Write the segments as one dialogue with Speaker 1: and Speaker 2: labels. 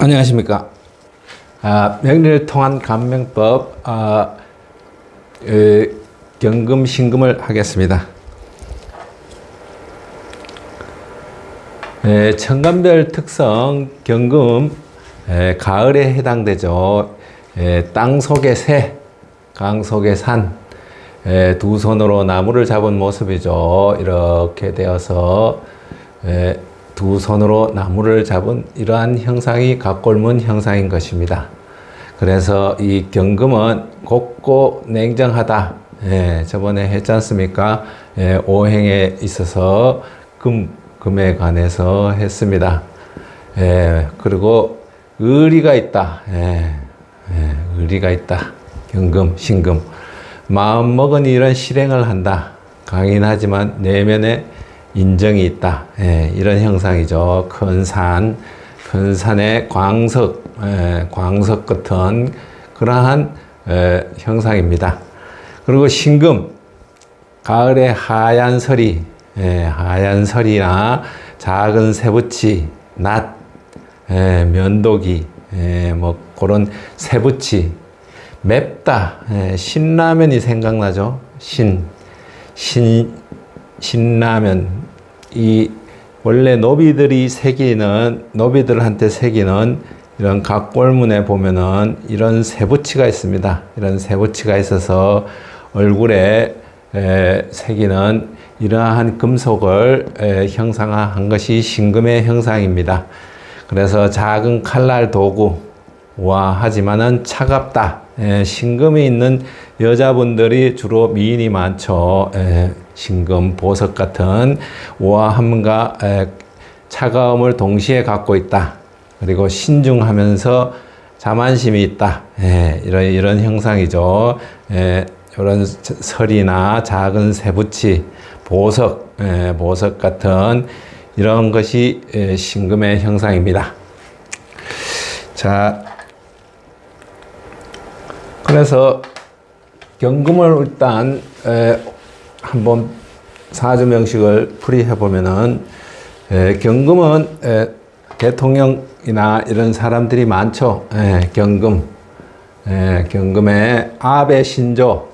Speaker 1: 안녕하십니까. 명리를 통한 감명법, 경금, 신금을 하겠습니다. 천간별 특성, 경금, 가을에 해당되죠. 땅 속의 새, 강 속의 산, 두 손으로 나무를 잡은 모습이죠. 이렇게 되어서 두 손으로 나무를 잡은 이러한 형상이 갑골문 형상인 것입니다. 그래서 이 경금은 곱고 냉정하다. 저번에 했지 않습니까? 오행에 있어서 금에 관해서 했습니다. 그리고 의리가 있다. 의리가 있다. 경금, 신금. 마음먹은 일은 실행을 한다. 강인하지만 내면에 인정이 있다. 이런 형상이죠. 큰 산의 광석, 광석 같은 그러한 형상입니다. 그리고 신금, 가을에 하얀 서리, 하얀 서리나 작은 새붙이, 낫, 면도기, 뭐 그런 새붙이, 맵다, 신라면이 생각나죠. 신라면. 이 원래 노비들한테 새기는 이런 갑골문에 보면은 이런 새붙이가 있습니다. 이런 새붙이가 있어서 얼굴에 새기는 이러한 금속을 형상화한 것이 신금의 형상입니다. 그래서 작은 칼날 도구와 하지만은 차갑다. 신금이 있는 여자분들이 주로 미인이 많죠. 신금, 보석 같은 우아함과 차가움을 동시에 갖고 있다. 그리고 신중하면서 자만심이 있다. 이런 형상이죠. 이런 설이나 작은 새붙이, 보석, 보석 같은 이런 것이 신금의 형상입니다. 자, 그래서 경금을 일단 한번 사주명식을 풀이해 보면은 경금은 대통령이나 이런 사람들이 많죠. 경금의 아베 신조,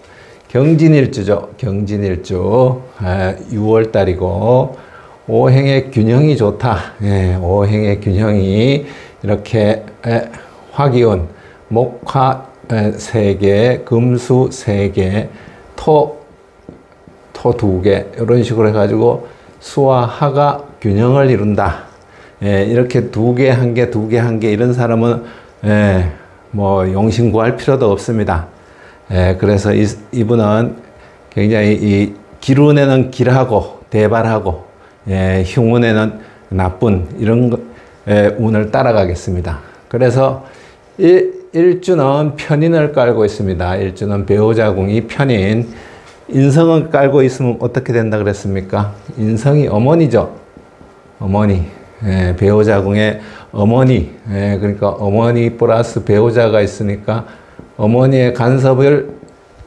Speaker 1: 경진일주죠. 경진일주 6월달이고 오행의 균형이 좋다. 오행의 균형이 이렇게 화기운, 목화 3개, 금수 3개, 토 2개, 이런 식으로 해가지고 수와 화가 균형을 이룬다. 이렇게 2개, 1개, 2개, 1개, 이런 사람은, 뭐, 용신 구할 필요도 없습니다. 그래서 이분은 굉장히 이 기운에는 길하고, 대발하고, 흉운에는 나쁜, 이런 운을 따라가겠습니다. 그래서 일주는 편인을 깔고 있습니다. 일주는 배우자궁이 편인. 인성을 깔고 있으면 어떻게 된다 그랬습니까? 인성이 어머니죠. 어머니. 배우자궁에 어머니. 그러니까 어머니 플러스 배우자가 있으니까 어머니의 간섭을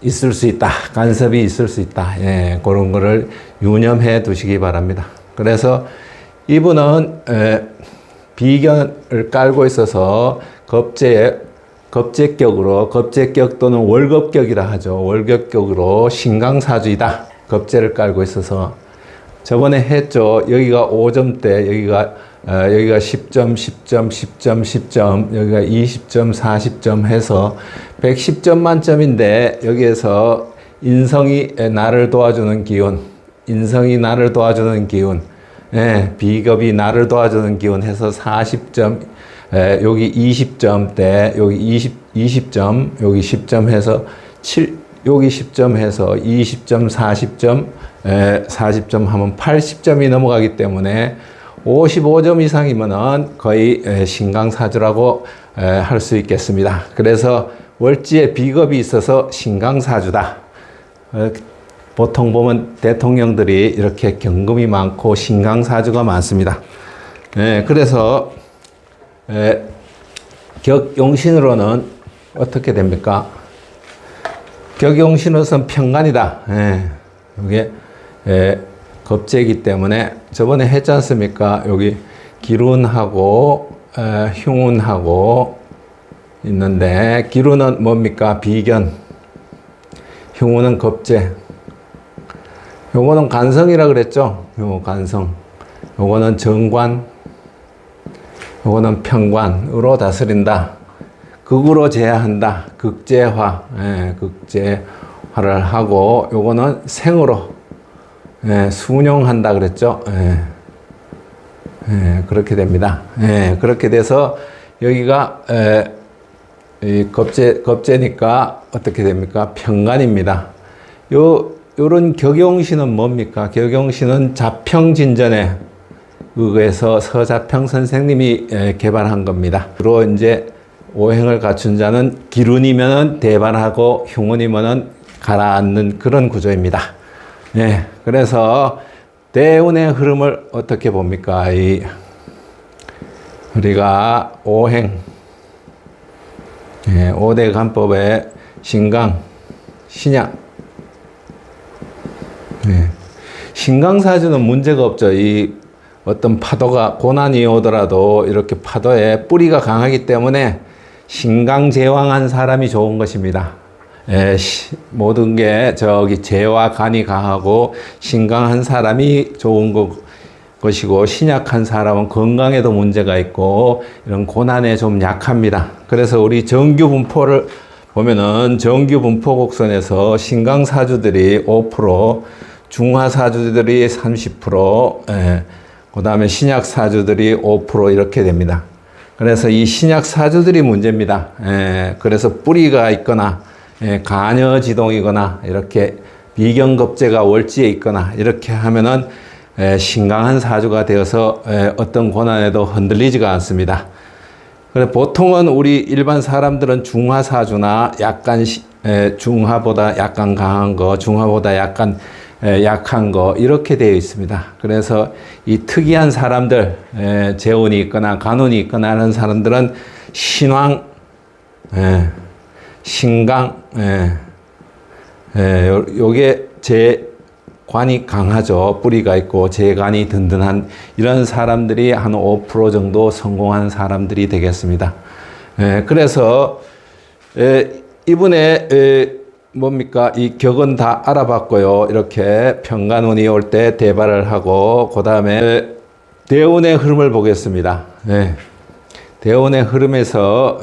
Speaker 1: 있을 수 있다. 간섭이 있을 수 있다. 그런 거를 유념해 두시기 바랍니다. 그래서 이분은 비견을 깔고 있어서 겁재격으로, 겁재격 또는 월겁격이라 하죠. 월겁격으로 신강사주이다. 겁재를 깔고 있어서 저번에 했죠. 여기가 5점대, 여기가 10점, 10점, 10점, 10점, 여기가 20점, 40점 해서 110점 만점인데 여기에서 인성이 나를 도와주는 기운, 인성이 나를 도와주는 기운, 비겁이 나를 도와주는 기운 해서 40점, 여기 20점대, 여기 20점, 여기 10점 해서 여기 10점 해서 20점, 40점, 40점 하면 80점이 넘어가기 때문에 55점 이상이면은 거의 신강사주라고 할 수 있겠습니다. 그래서 월지에 비겁이 있어서 신강사주다. 보통 보면 대통령들이 이렇게 경금이 많고 신강사주가 많습니다. 그래서 격용신으로는 어떻게 됩니까? 격용신으로서는 편간이다. 이게 겁재이기 때문에 저번에 했지 않습니까? 여기 기운하고 흉운하고 있는데, 기루는 뭡니까? 비견. 흉운은 겁재. 요거는 간성이라 그랬죠? 요 간성. 요거는 정관. 요거는 평관으로 다스린다. 극으로 제한한다. 극제화. 극제화를 하고, 요거는 생으로 순용한다 그랬죠? 그렇게 됩니다. 그렇게 돼서 여기가 이 겁재니까 어떻게 됩니까? 평관입니다. 요런 격용신은 뭡니까? 격용신은 자평진전에 의해서 서자평 선생님이 개발한 겁니다. 주로 이제 오행을 갖춘 자는 기룬이면은 대반하고 흉운이면은 가라앉는 그런 구조입니다. 그래서 대운의 흐름을 어떻게 봅니까? 우리가 오행, 5대 간법의 신강, 신약. 신강사주는 문제가 없죠. 이 어떤 파도가, 고난이 오더라도 이렇게 파도에 뿌리가 강하기 때문에 신강제왕한 사람이 좋은 것입니다. 모든 게 재와 간이 강하고 신강한 사람이 좋은 것이고, 신약한 사람은 건강에도 문제가 있고 이런 고난에 좀 약합니다. 그래서 우리 정규분포를 보면은 정규분포 곡선에서 신강사주들이 5%, 중화사주들이 30%, 그 다음에 신약사주들이 5% 이렇게 됩니다. 그래서 이 신약사주들이 문제입니다. 그래서 뿌리가 있거나 간여지동이거나 이렇게 비견겁재가 월지에 있거나 이렇게 하면은 신강한 사주가 되어서 어떤 고난에도 흔들리지가 않습니다. 그래 보통은 우리 일반 사람들은 중화사주나 약간 중화보다 약간 강한 거, 중화보다 약간 약한 거 이렇게 되어 있습니다. 그래서 이 특이한 사람들, 재운이 있거나 간운이 있거나 하는 사람들은 신왕, 신강, 요게 재관이 강하죠. 뿌리가 있고 재관이 든든한 이런 사람들이 한 5% 정도 성공한 사람들이 되겠습니다. 그래서 이분의 뭡니까? 이 격은 다 알아봤고요. 이렇게 평간운이 올 때 대발을 하고, 그 다음에 대운의 흐름을 보겠습니다. 대운의 흐름에서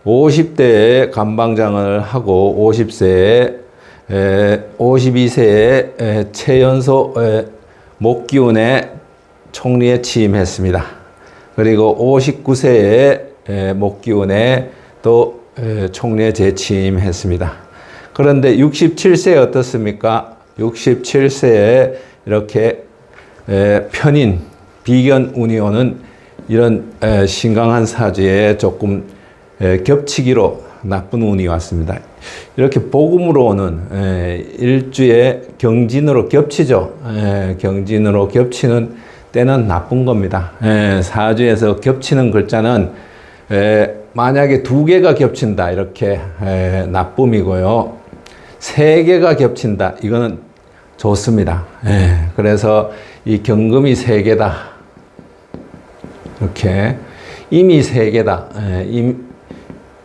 Speaker 1: 50대에 간방장을 하고 50세에 52세에 최연소 목기운에 총리에 취임했습니다. 그리고 59세에 목기운에 또 총리에 재취임했습니다. 그런데 67세에 어떻습니까? 67세에 이렇게 편인, 비견운이 오는 이런 신강한 사주에 조금 겹치기로 나쁜 운이 왔습니다. 이렇게 복음으로 오는 일주에 경진으로 겹치죠. 경진으로 겹치는 때는 나쁜 겁니다. 사주에서 겹치는 글자는 만약에 2개가 겹친다 이렇게 나쁨이고요. 3개가 겹친다 이거는 좋습니다. 그래서 이 경금이 3개다 이렇게, 임이 3개다,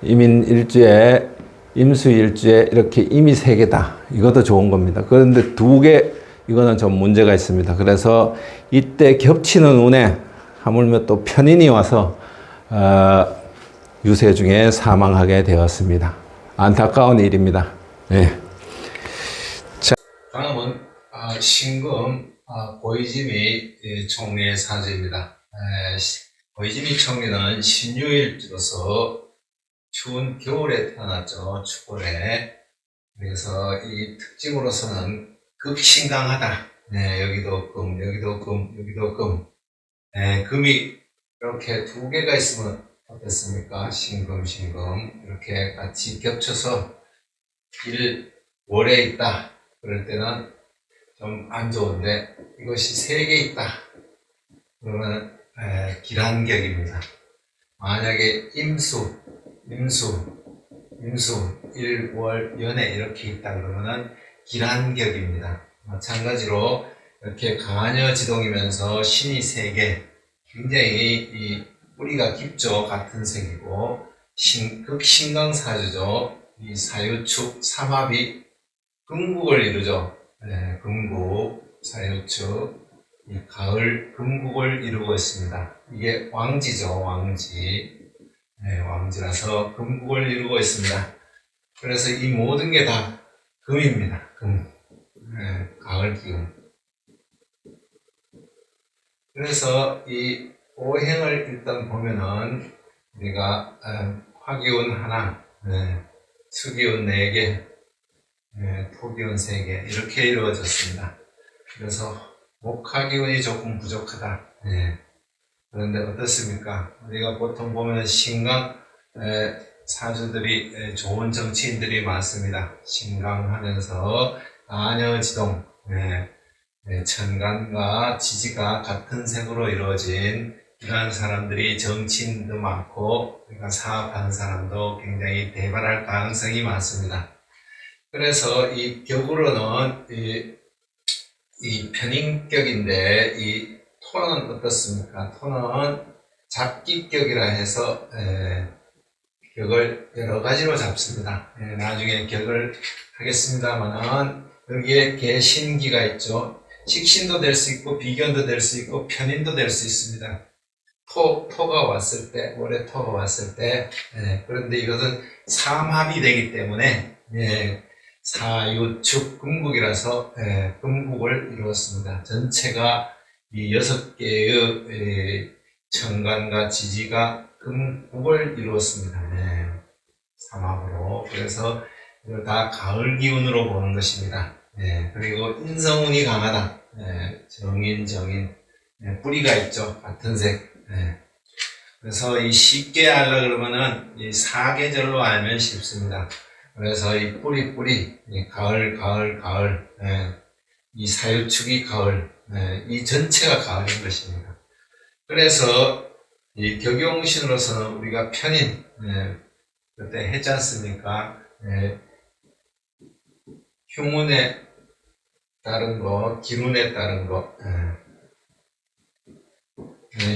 Speaker 1: 임인 일주에 임수 일주에 이렇게 임이 3개다 이것도 좋은 겁니다. 그런데 2개 이거는 좀 문제가 있습니다. 그래서 이때 겹치는 운에 하물며 또 편인이 와서 유세 중에 사망하게 되었습니다. 안타까운 일입니다. 자, 다음은 신금 고이즈미 총리의 사주입니다. 고이즈미 총리는 신유일주로서 추운 겨울에 태어났죠. 추월에. 그래서 이 특징으로서는 극신강하다. 여기도 금, 여기도 금, 여기도 금. 금이 이렇게 2개가 있으면 어떻습니까? 신금, 신금. 이렇게 같이 겹쳐서 월에 있다. 그럴 때는 좀 안 좋은데, 이것이 3개 있다. 그러면 기란격입니다. 만약에 임수, 일월, 연에 이렇게 있다 그러면은 기란격입니다. 마찬가지로 이렇게 간여지동이면서 신이 3개, 굉장히 이 뿌리가 깊죠. 같은 색이고 극신강사주죠. 이 사유축 삼합이 금국을 이루죠. 네, 금국, 사유축, 이 가을 금국을 이루고 있습니다. 이게 왕지죠. 왕지. 네, 왕지라서 금국을 이루고 있습니다. 그래서 이 모든 게 다 금입니다. 금. 네, 가을 기운. 그래서 이 오행을 일단 보면은 우리가 화기운 하나, 수기운 4개, 토기운 3개 이렇게 이루어졌습니다. 그래서 목화기운이 조금 부족하다. 그런데 어떻습니까? 우리가 보통 보면 신강 사주들이 좋은 정치인들이 많습니다. 신강하면서 안여지동, 천간과 지지가 같은 색으로 이루어진 이러한 사람들이 정치인도 많고 우리가 사업하는 사람도 굉장히 대발할 가능성이 많습니다. 그래서 이 격으로는 이 편인격인데 이 토는 어떻습니까? 토는 잡기격이라 해서 격을 여러 가지로 잡습니다. 나중에 격을 하겠습니다만은 여기에 개신기가 있죠. 식신도 될 수 있고 비견도 될 수 있고 편인도 될 수 있습니다. 토가 왔을 때, 올해 토가 왔을 때, 그런데 이것은 삼합이 되기 때문에 사유축 금국이라서 금국을 이루었습니다. 전체가 이 6개의 천간과 지지가 금국을 이루었습니다. 삼합으로. 그래서 이걸 다 가을 기운으로 보는 것입니다. 그리고 인성운이 강하다. 정인, 뿌리가 있죠. 같은 색. 그래서 이 쉽게 하려고 그러면은 이 사계절로 알면 쉽습니다. 그래서 이 뿌리, 이 가을, 이 사유축이 가을, 이 전체가 가을인 것입니다. 그래서 이 격용신으로서는 우리가 편인, 그때 했지 않습니까? 흉운에 따른 거, 기운에 따른 거.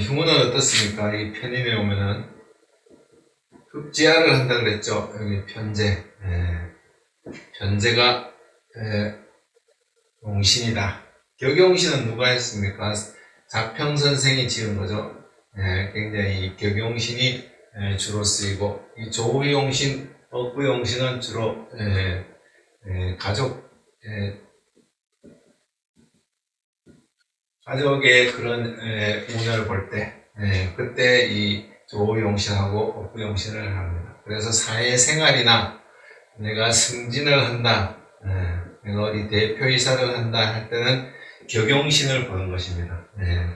Speaker 1: 흉운은 어떻습니까? 이 편인에 오면은 흑지하를 한다 그랬죠. 여기 편제. 편제가 용신이다. 격용신은 누가 했습니까? 작평선생이 지은 거죠. 굉장히 격용신이 주로 쓰이고 이 조의용신, 억부용신은 주로 가족의 그런 운을 볼 때 그때 이 조용신하고 업부용신을 합니다. 그래서 사회생활이나 내가 승진을 한다, 내가 어디 대표이사를 한다 할 때는 격용신을 보는 것입니다.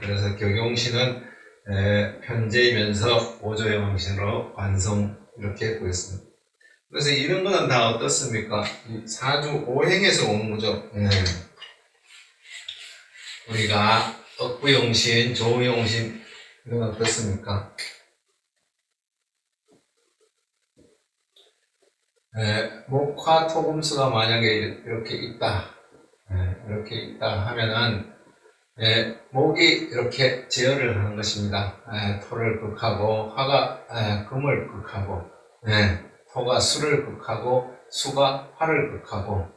Speaker 1: 그래서 격용신은 편제이면서 오조용신으로 완성 이렇게 보였습니다. 그래서 이런 거는 다 어떻습니까? 사주 오행에서 오는 거죠. 우리가 억부용신, 조용신 이건 어떻습니까? 목화토금수가 만약에 이렇게 있다, 하면은 목이 이렇게 제어를 하는 것입니다. 토를 극하고 화가 금을 극하고 토가 수를 극하고 수가 화를 극하고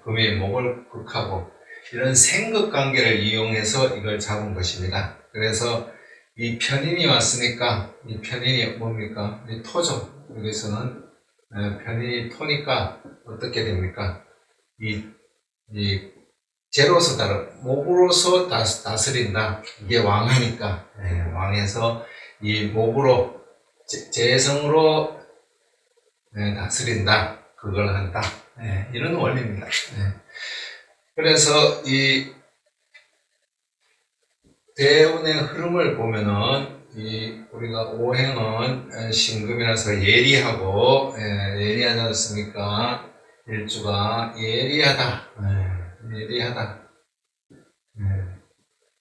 Speaker 1: 금이 목을 극하고 이런 생극관계를 이용해서 이걸 잡은 것입니다. 그래서 이 편인이 왔으니까 이 편인이 뭡니까? 이 토죠. 여기서는 편인이 토니까 어떻게 됩니까? 이 제로서 목으로서 다스린다. 이게 왕하니까 왕해서 이 목으로 재성으로 다스린다. 그걸 한다. 이런 원리입니다. 그래서 이 대운의 흐름을 보면은 우리가 오행은 신금이라서 예리하고 예리하지 않습니까? 일주가 예리하다.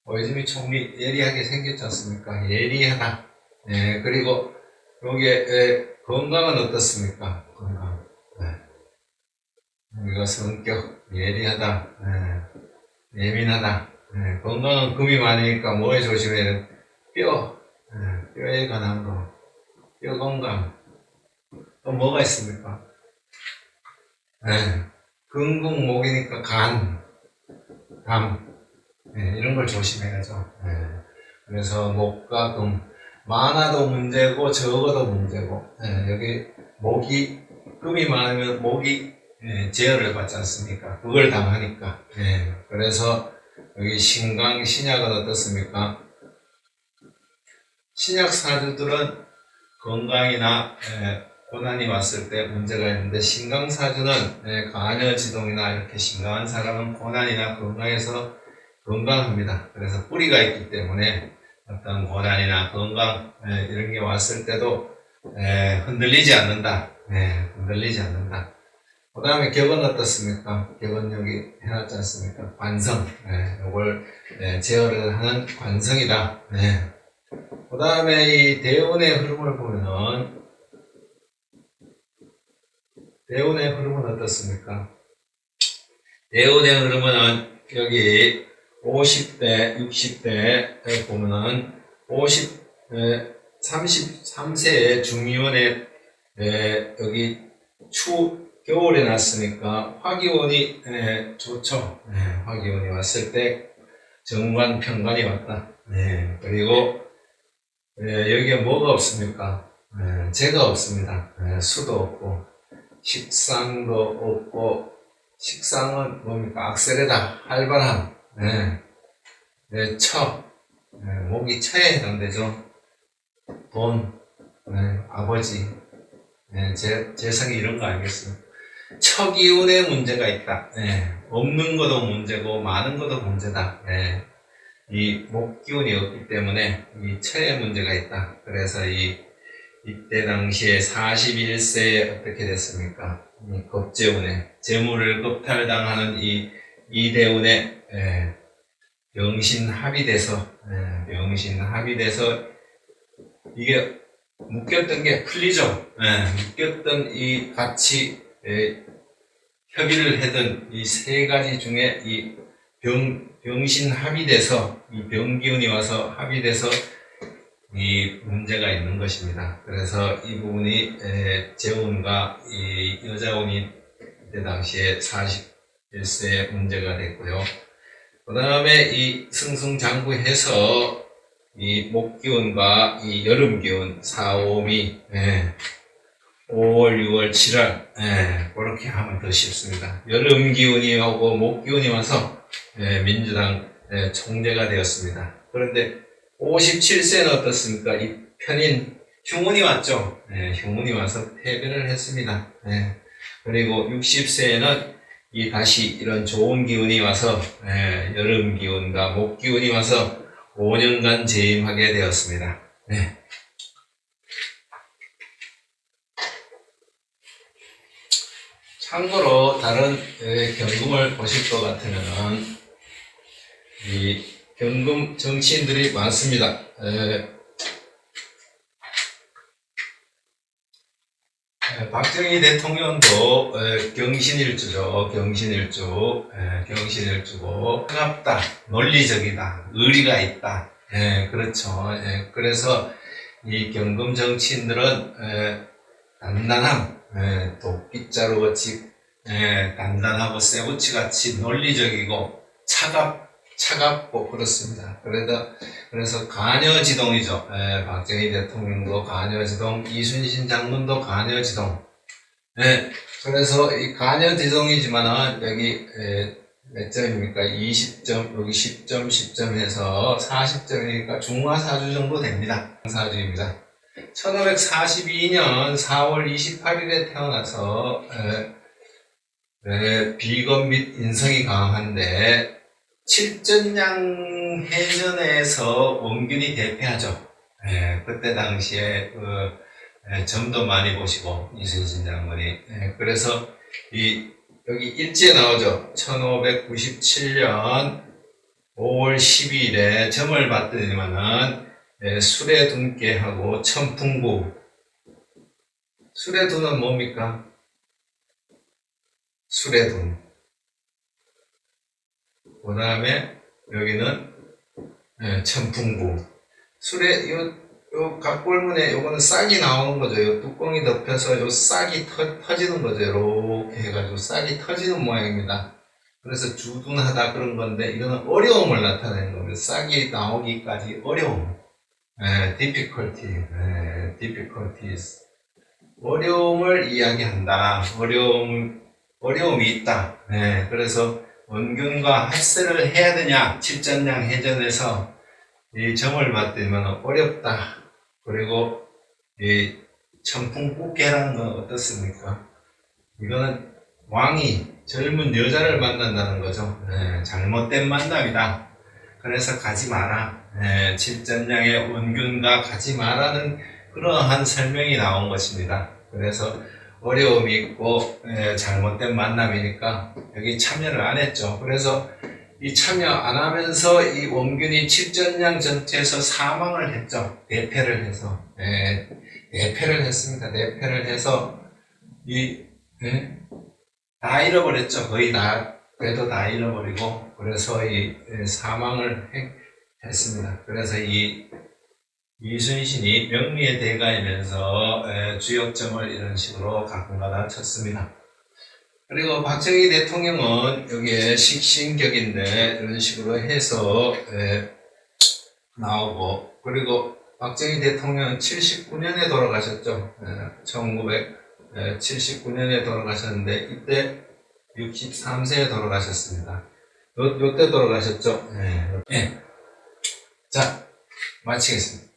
Speaker 1: 요즘이 총리 예리하게 생겼지 않습니까? 예리하다. 그리고 여기에 건강은 어떻습니까? 건강. 우리가 성격 예리하다. 예민하다. 건강은 금이 많으니까 뭐에 조심해야 돼? 뼈. 뼈에 관한 거, 뼈 건강, 또 뭐가 있습니까? 근국목이니까 간, 담, 이런 걸 조심해야죠. 그래서 목과 금, 많아도 문제고 적어도 문제고, 여기 목이 금이 많으면 목이 제어를 받지 않습니까? 그걸 당하니까. 그래서 여기 신강 신약은 어떻습니까? 신약 사주들은 건강이나 고난이 왔을 때 문제가 있는데, 신강사주는 간여지동이나 이렇게 신강한 사람은 고난이나 건강에서 건강합니다. 그래서 뿌리가 있기 때문에 어떤 고난이나 건강 이런 게 왔을 때도 흔들리지 않는다. 흔들리지 않는다. 그 다음에 격은 어떻습니까? 격은 여기 해놨지 않습니까? 관성. 이걸 제어를 하는 관성이다. 그 다음에 이 대운의 흐름을 보면은, 대운의 흐름은 어떻습니까? 대운의 흐름은 여기 50대, 60대 보면은 33세의 중위원에 여기 겨울에 났으니까 화기운이 좋죠. 화기운이 왔을 때 정관, 편관이 왔다. 그리고 여기에 뭐가 없습니까? 재가 없습니다. 수도 없고 식상도 없고, 식상은 뭡니까? 악셀에다 활발함, 목이 처에 해당되죠. 돈, 아버지, 재성이 이런 거 알겠어요? 처기운에 문제가 있다. 없는 것도 문제고 많은 것도 문제다. 이 목기운이 없기 때문에 이 처에 문제가 있다. 그래서 이때 당시에 41세에 어떻게 됐습니까? 이 겁재운에 재물을 겁탈당하는 이 이대운에 병신합이 돼서 이게 묶였던 게 풀리죠. 묶였던 이 같이 협의를 하던 이 세 가지 중에 이 병신 합의돼서, 이 병기운이 와서 합의돼서 이 문제가 있는 것입니다. 그래서 이 부분이 재운과 이 여자운이 그때 당시에 41세에 문제가 됐고요. 그 다음에 이 승승장구해서 이 목기운과 이 여름기운 4, 5미 5월, 6월, 7월 그렇게 하면 더 쉽습니다. 여름기운이 오고 목기운이 와서 민주당 총재가 되었습니다. 그런데 57세는 어떻습니까? 이 편인 흉운이 왔죠. 흉운이 와서 패배를 했습니다. 그리고 60세에는 다시 이런 좋은 기운이 와서 여름 기운과 목 기운이 와서 5년간 재임하게 되었습니다. 참고로 다른 경금을 보실 것 같으면 이 경금 정치인들이 많습니다. 박정희 대통령도 경신일주죠. 경신일주고 차갑다, 논리적이다, 의리가 있다. 그렇죠. 그래서 이 경금 정치인들은 단단함, 도끼자루 같이 단단하고 쇠붙이 같이 논리적이고 차갑고 그렇습니다. 그래서 간여지동이죠. 박정희 대통령도 간여지동, 이순신 장군도 간여지동. 그래서 이 간여지동이지만은 여기 몇 점입니까? 20점, 여기 10점, 10점 해서 40점이니까 중화사주 정도 됩니다. 사주입니다. 1542년 4월 28일에 태어나서 비건 및 인성이 강한데 칠전양 해전에서 원균이 대패하죠. 그때 당시에 점도 많이 보시고 이순신 장군이 그래서 여기 일지에 나오죠. 1597년 5월 12일에 점을 봤더니만은 수레둔께하고 천풍구. 수레둔은 뭡니까? 수레둔. 그 다음에 여기는 천풍구. 요 각골문에 요거는 싹이 나오는 거죠. 요 뚜껑이 덮여서 요 싹이 터지는 거죠. 이렇게 해가지고 싹이 터지는 모양입니다. 그래서 주둔하다 그런 건데 이거는 어려움을 나타내는 겁니다. 싹이 나오기까지 어려움. difficulty, difficulties. 어려움을 이야기한다. 어려움이 있다. 그래서 원균과 합세를 해야 되냐? 칠전량 해전에서 이 점을 맞대면 어렵다. 그리고 이 천풍국계라는 건 어떻습니까? 이거는 왕이 젊은 여자를 만난다는 거죠. 잘못된 만남이다. 그래서 가지 마라. 칠전량의 원균과 가지 마라는 그러한 설명이 나온 것입니다. 그래서 어려움이 있고 잘못된 만남이니까 여기 참여를 안 했죠. 그래서 이 참여 안 하면서 이 원균이 칠전량 전투에서 사망을 했죠. 내패를 해서. 내패를 했습니다. 내패를 해서 다 잃어버렸죠. 거의 다 그래도 다 잃어버리고 그래서 이 사망을 했습니다. 그래서 이 이순신이 명리의 대가이면서 주역점을 이런 식으로 가끔가다 쳤습니다. 그리고 박정희 대통령은 여기에 식신격인데 이런 식으로 해서 나오고 그리고 박정희 대통령은 79년에 돌아가셨죠. 1979년에 돌아가셨는데 이때 63세에 돌아가셨습니다. 요때 돌아가셨죠. 자, 마치겠습니다.